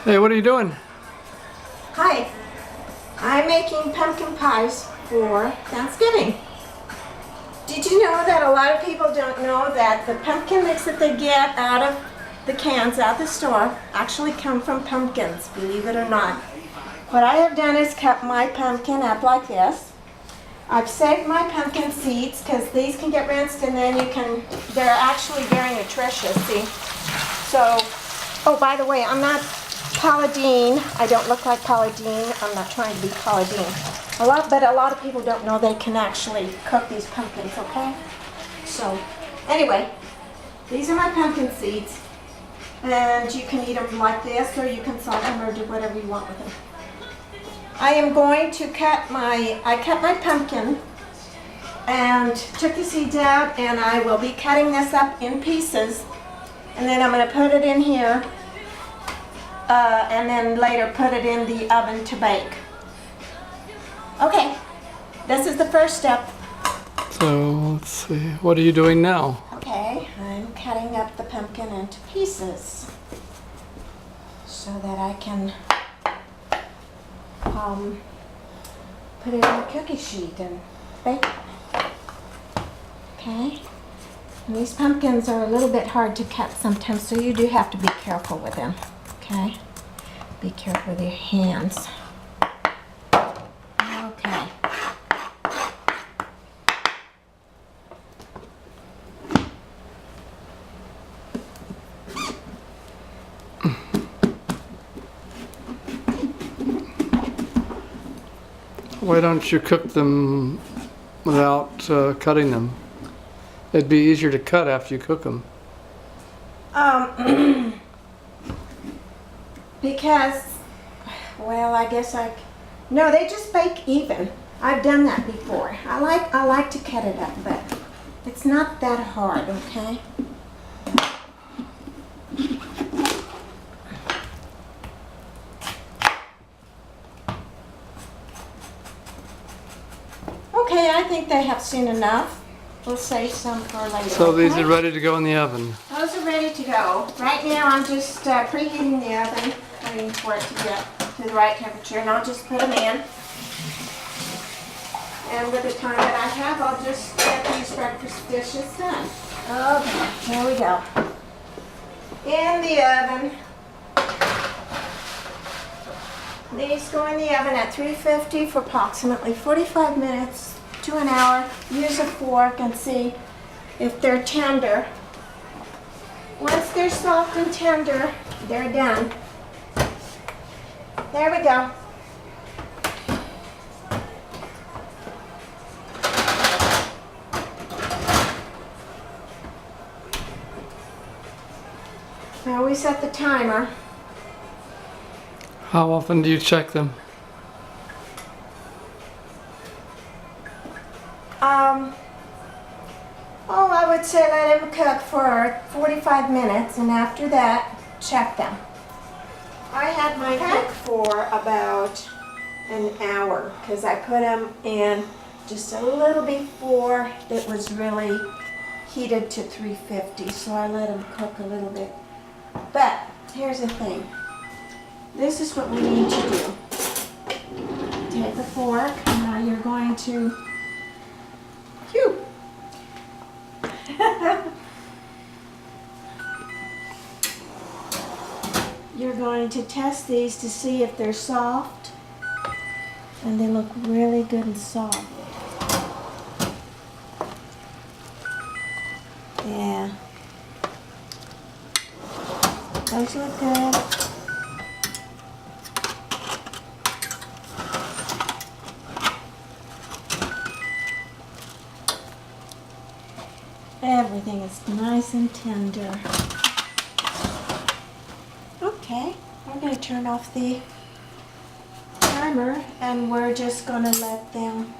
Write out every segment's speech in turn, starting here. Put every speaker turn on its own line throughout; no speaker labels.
Hey, what are you doing?
Hi, I'm making pumpkin pies for Thanksgiving. Did you know that a lot of people don't know that the pumpkin mix that they get out of the cans at the store actually come from pumpkins, believe it or not. What I have done is cut my pumpkin up like this. I've saved my pumpkin seeds because these can get rinsed and then they're actually very nutritious, see? So, oh, by the way, I'm not Paula Deen. I don't look like Paula Deen. I'm not trying to be Paula Deen. But a lot of people don't know they can actually cook these pumpkins, okay? So, anyway, these are my pumpkin seeds. And you can eat them like this, or you can salt them or do whatever you want with them. I am going to I cut my pumpkin and took the seeds out, and I will be cutting this up in pieces. And then I'm going to put it in here. And then later put it in the oven to bake. Okay, this is the first step.
So, let's see. What are you doing now?
Okay, I'm cutting up the pumpkin into pieces so that I can put it on a cookie sheet and bake it. Okay, and these pumpkins are a little bit hard to cut sometimes, so you do have to be careful with them. Okay, be careful with your hands. Okay.
Why don't you cook them without cutting them? It'd be easier to cut after you cook them.
Because, well, I guess no, they just bake even. I've done that before. I like to cut it up, but it's not that hard, okay? Okay, I think they have seen enough. We'll save some for later.
So these
okay?
are ready to go in the oven.
Those are ready to go. Right now I'm just preheating the oven, waiting for it to get to the right temperature, and I'll just put them in. And with the time that I have, I'll just get these breakfast dishes done. Okay, here we go. In the oven. These go in the oven at 350 for approximately 45 minutes to an hour. Use a fork and see if they're tender. Once they're soft and tender, they're done. There we go. Now we set the timer.
How often do you check them?
Oh, I would say let them cook for 45 minutes, and after that, check them. I had mine cook for about an hour because I put them in just a little before it was really heated to 350, so I let them cook a little bit. But here's the thing. This is what we need to do. Take the fork, and now you're going to, phew. You're going to test these to see if they're soft, and they look really good and soft. Yeah. Those look good. Everything is nice and tender. Okay, we're going to turn off the timer, and we're just going to let them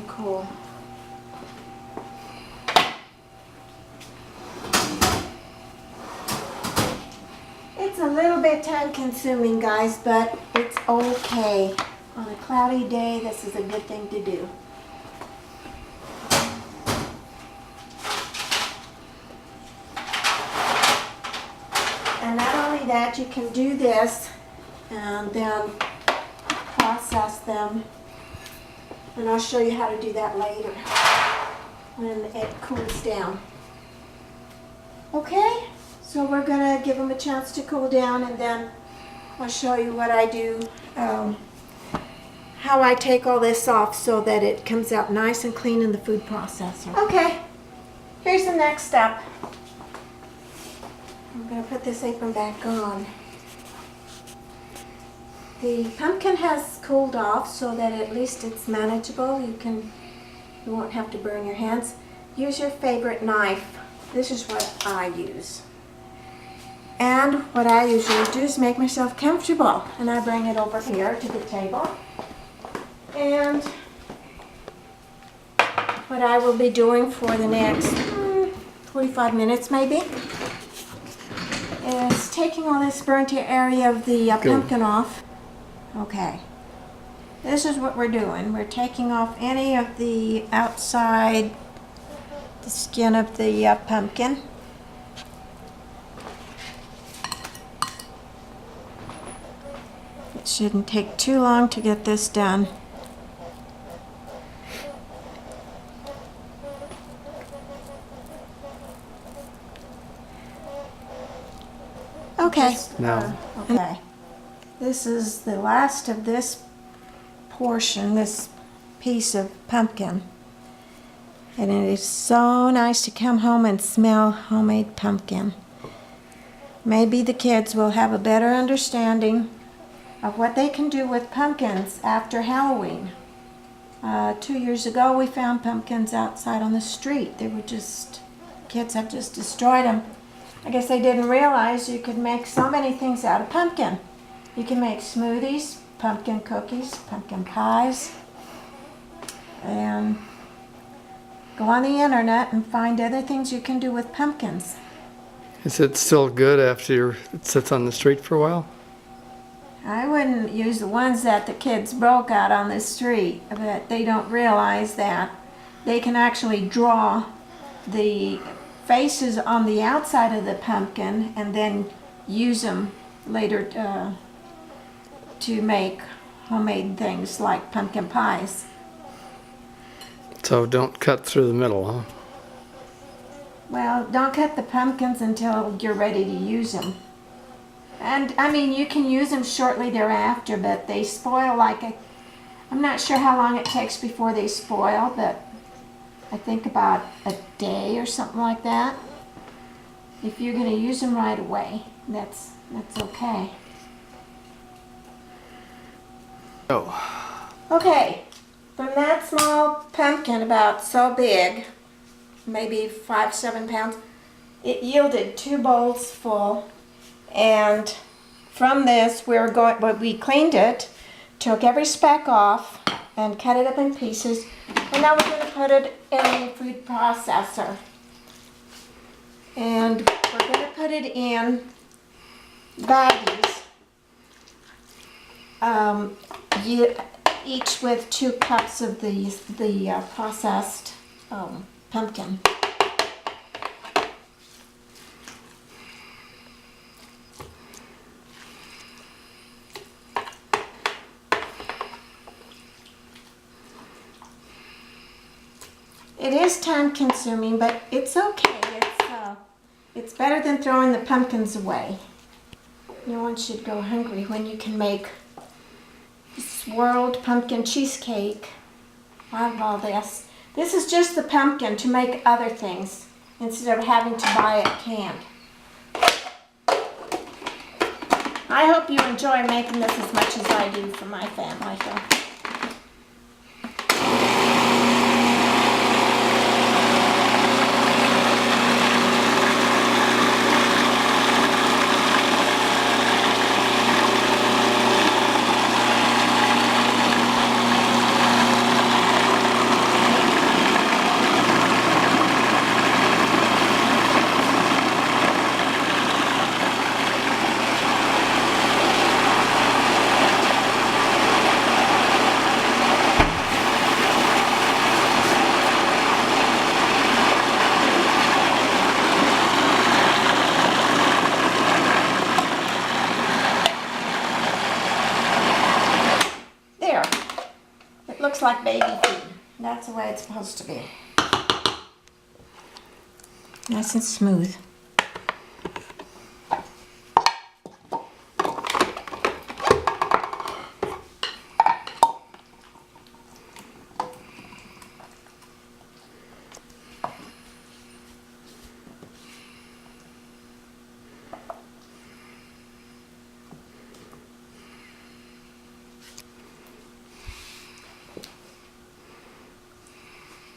cool. It's a little bit time consuming, guys, but it's okay. On a cloudy day, this is a good thing to do. that you can do this and then process them. And I'll show you how to do that later when it cools down. Okay, so we're gonna give them a chance to cool down, and then I'll show you what I do, how I take all this off so that it comes out nice and clean in the food processor. Okay, here's the next step. I'm gonna put this apron back on. The pumpkin has cooled off so that at least it's manageable. You won't have to burn your hands. Use your favorite knife. This is what I use. And what I usually do is make myself comfortable. And I bring it over here to the table. And what I will be doing for the next 45 minutes maybe is taking all this burnt area of the pumpkin off. Okay, this is what we're doing. We're taking off any of the outside, the skin of the pumpkin. It shouldn't take too long to get this done. Okay.
Now.
Okay. This is the last of this portion, this piece of pumpkin. And it is so nice to come home and smell homemade pumpkin. Maybe the kids will have a better understanding of what they can do with pumpkins after Halloween. 2 years ago we found pumpkins outside on the street. They were just, kids had just destroyed them. I guess they didn't realize you could make so many things out of pumpkin. You can make smoothies, pumpkin cookies, pumpkin pies, and go on the internet and find other things you can do with pumpkins.
Is it still good after it sits on the street for a while?
I wouldn't use the ones that the kids broke out on the street, but they don't realize that they can actually draw the faces on the outside of the pumpkin and then use them later to make homemade things like pumpkin pies.
So don't cut through the middle, huh?
Well, don't cut the pumpkins until you're ready to use them. And I mean, you can use them shortly thereafter, but they spoil I'm not sure how long it takes before they spoil, but I think about a day or something like that. If you're going to use them right away, that's okay.
Oh.
Okay, from that small pumpkin about so big, maybe 5-7 pounds, it yielded 2 bowls full. And from this, we cleaned it, took every speck off, and cut it up in pieces. And now we're going to put it in the food processor. And we're going to put it in baggies, each with 2 cups of the processed pumpkin. It is time consuming, but it's okay. It's better than throwing the pumpkins away. No one should go hungry when you can make swirled pumpkin cheesecake out of all this. This is just the pumpkin to make other things instead of having to buy it canned. I hope you enjoy making this as much as I do for my family. There. It looks like baby food. That's the way it's supposed to be. Nice and smooth.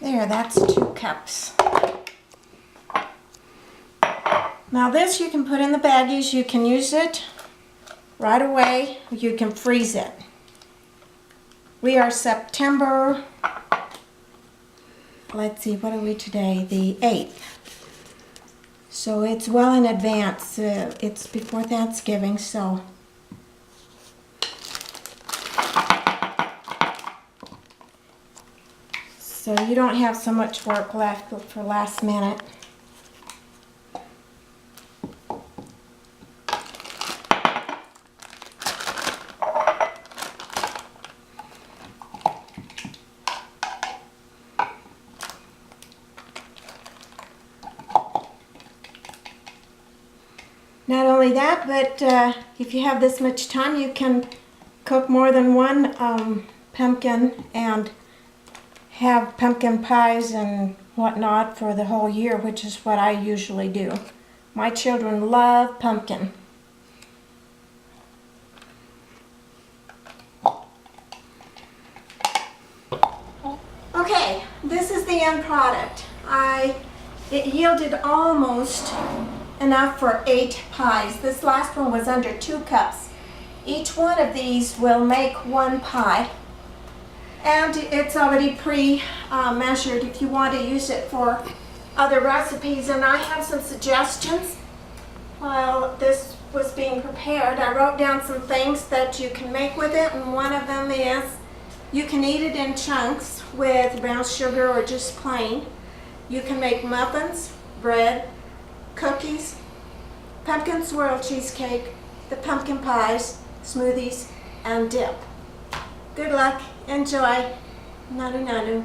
There, that's 2 cups. Now this you can put in the baggies. You can use it right away. You can freeze it. We are September, let's see, what are we today? The 8th. So it's well in advance. It's before Thanksgiving, so. So you don't have so much work left for last minute. Not only that, but if you have this much time, you can cook more than one pumpkin and have pumpkin pies and whatnot for the whole year, which is what I usually do. My children love pumpkin. Okay, this is the end product. It yielded almost enough for 8 pies. This last one was under 2 cups. Each one of these will make 1 pie. And it's already pre-measured if you want to use it for other recipes. And I have some suggestions while this was being prepared. I wrote down some things that you can make with it, and one of them is you can eat it in chunks with brown sugar or just plain. You can make muffins, bread, cookies, pumpkin swirl cheesecake, the pumpkin pies, smoothies, and dip. Good luck. Enjoy. Nadu nadu.